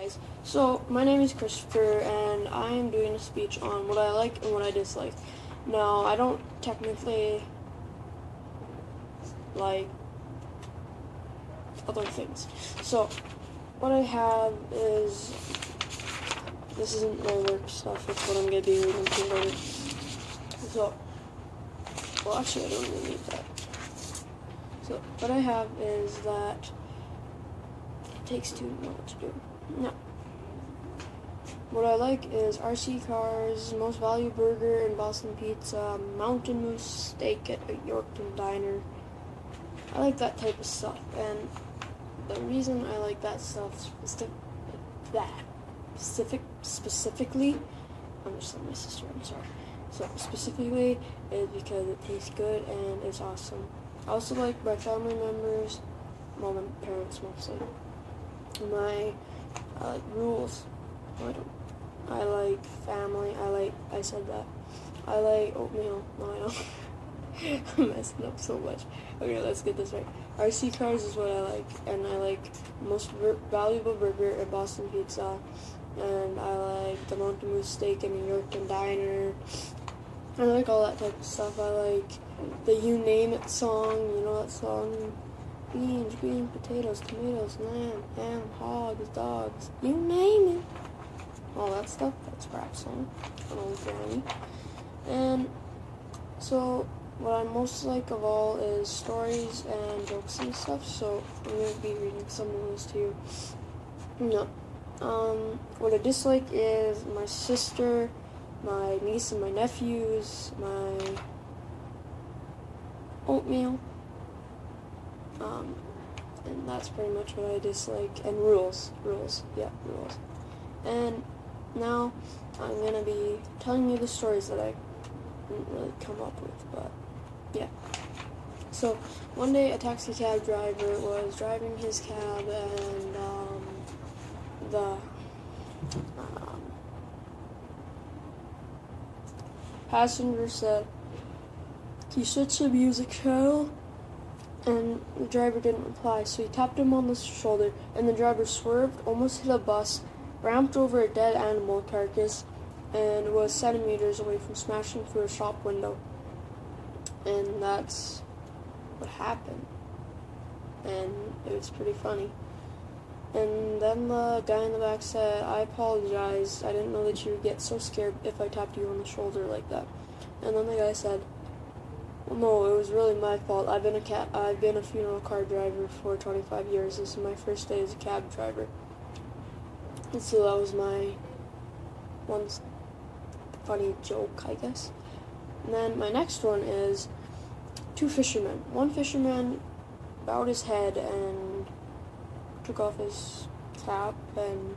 guys, so my name is Christopher and I am doing a speech on what I like and what I dislike. Now, I don't technically like other things. So, what I have is, this isn't my work stuff, it's what I'm going to be reading to you later. So, well actually I don't really need that. So, what I have is that it takes two to know what to do. Now, what I like is RC cars, most value burger and Boston pizza, mountain moose steak at a Yorkton diner. I like that type of stuff, and the reason I like that stuff specifically, I'm just like my sister, I'm sorry. So specifically is because it tastes good and it's awesome. I also like my family members, well, my parents mostly. I like rules. No, I don't. I like family. I said that. I like oatmeal. No, I don't. I'm messing up so much. Okay, let's get this right. RC cars is what I like, and I like most valuable burger at Boston Pizza, and I like the Mountain Moose steak in New York and Diner. I like all that type of stuff. I like the You Name It song. You know that song? Beans, green potatoes, tomatoes, lamb, ham, hogs, dogs. You name it. All that stuff. That's a rap song. An old granny. And so, what I most like of all is stories and jokes and stuff. So I'm going to be reading some of those to you. No. What I dislike is my sister, my niece and my nephews, my oatmeal, and that's pretty much what I dislike, and rules, yeah, rules. And now I'm going to be telling you the stories that I didn't really come up with, but yeah. So one day a taxi cab driver was driving his cab, and the passenger said, "Can you switch the music channel?" And the driver didn't reply, so he tapped him on the shoulder, and the driver swerved, almost hit a bus, ramped over a dead animal carcass, and was centimeters away from smashing through a shop window. And that's what happened. And it was pretty funny. And then the guy in the back said, "I apologize. I didn't know that you would get so scared if I tapped you on the shoulder like that." And then the guy said, "Well, no, it was really my fault. I've been a funeral car driver for 25 years. This is my first day as a cab driver." And so that was my one funny joke, I guess. And then my next one is two fishermen. One fisherman bowed his head and took off his cap and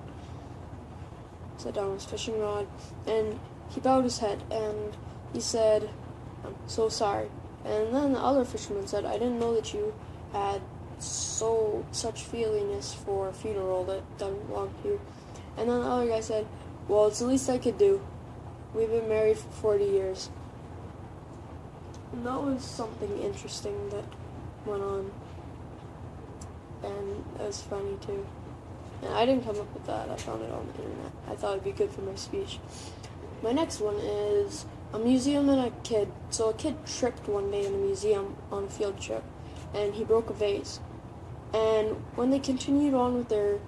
set down his fishing rod, and he bowed his head and he said, "I'm so sorry." And then the other fisherman said, "I didn't know that you had such feelingness for a funeral that doesn't belong to you." And then the other guy said, "Well, it's the least I could do. We've been married for 40 years. And that was something interesting that went on. And it was funny too. And I didn't come up with that. I found it on the internet. I thought it'd be good for my speech. My next one is a museum and a kid. So a kid tripped one day in a museum on a field trip, and he broke a vase. And when they continued on with their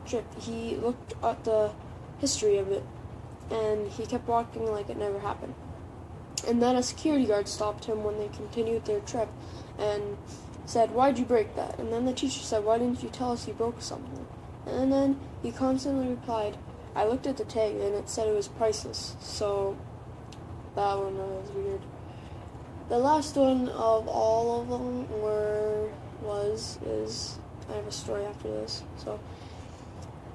trip, he looked at the history of it, and he kept walking like it never happened. And then a security guard stopped him when they continued their trip and said, "Why'd you break that?" And then the teacher said, "Why didn't you tell us you broke something?" And then he constantly replied, "I looked at the tag and it said it was priceless." So that one was weird. The last one of all of them is I have a story after this. So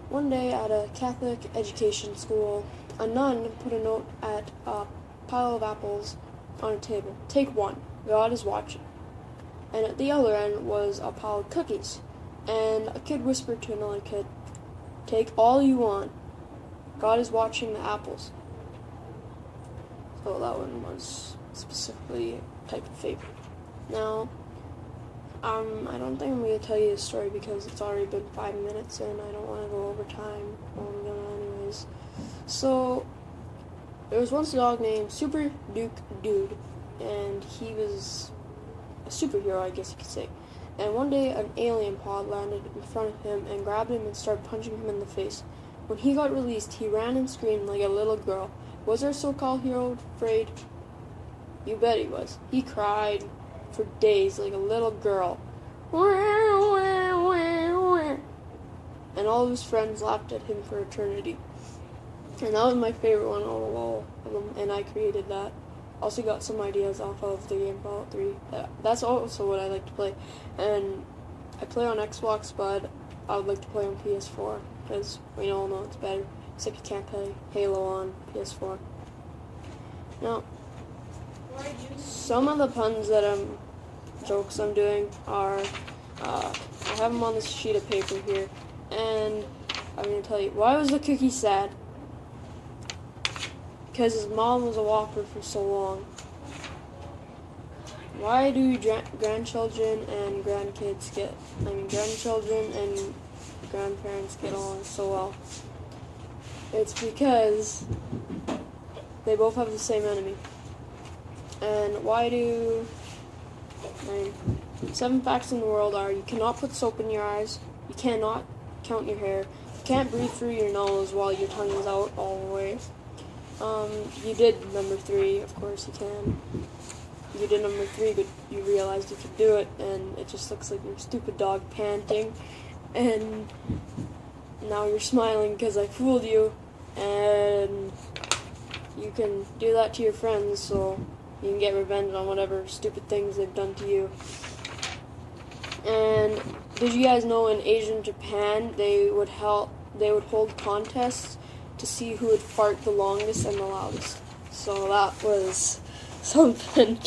one day at a Catholic education school, a nun put a note at a pile of apples on a table. "Take one. God is watching." And at the other end was a pile of cookies. And a kid whispered to another kid, "Take all you want. God is watching the apples." So that one was specifically a type of favorite. Now, I don't think I'm going to tell you the story because it's already been 5 minutes and I don't want to go over time. Well, I'm going to anyways. So, there was once a dog named Super Duke Dude, and he was a superhero, I guess you could say. And one day, an alien pod landed in front of him and grabbed him and started punching him in the face. When he got released, he ran and screamed like a little girl. Was our so-called hero afraid? You bet he was. He cried for days like a little girl. And all of his friends laughed at him for eternity. And that was my favorite one out of all of them, and I created that. Also got some ideas off of the game Fallout 3. That's also what I like to play. And I play on Xbox, but I would like to play on PS4, because we all know it's better. Except you can't play Halo on PS4. Now, some of the puns that jokes I'm doing are, I have them on this sheet of paper here, and I'm going to tell you, why was the cookie sad? Because his mom was a Whopper for so long. Why do grandchildren and grandchildren and grandparents get along so well? It's because they both have the same enemy. And why do 7 facts in the world are: you cannot put soap in your eyes, you cannot count your hair, you can't breathe through your nose while your tongue is out all the way. You did number 3, of course you can. You did number 3, but you realized you could do it, and it just looks like your stupid dog panting, and now you're smiling because I fooled you, and you can do that to your friends, so you can get revenge on whatever stupid things they've done to you. And did you guys know in Asian Japan they would hold contests to see who would fart the longest and the loudest? So that was something.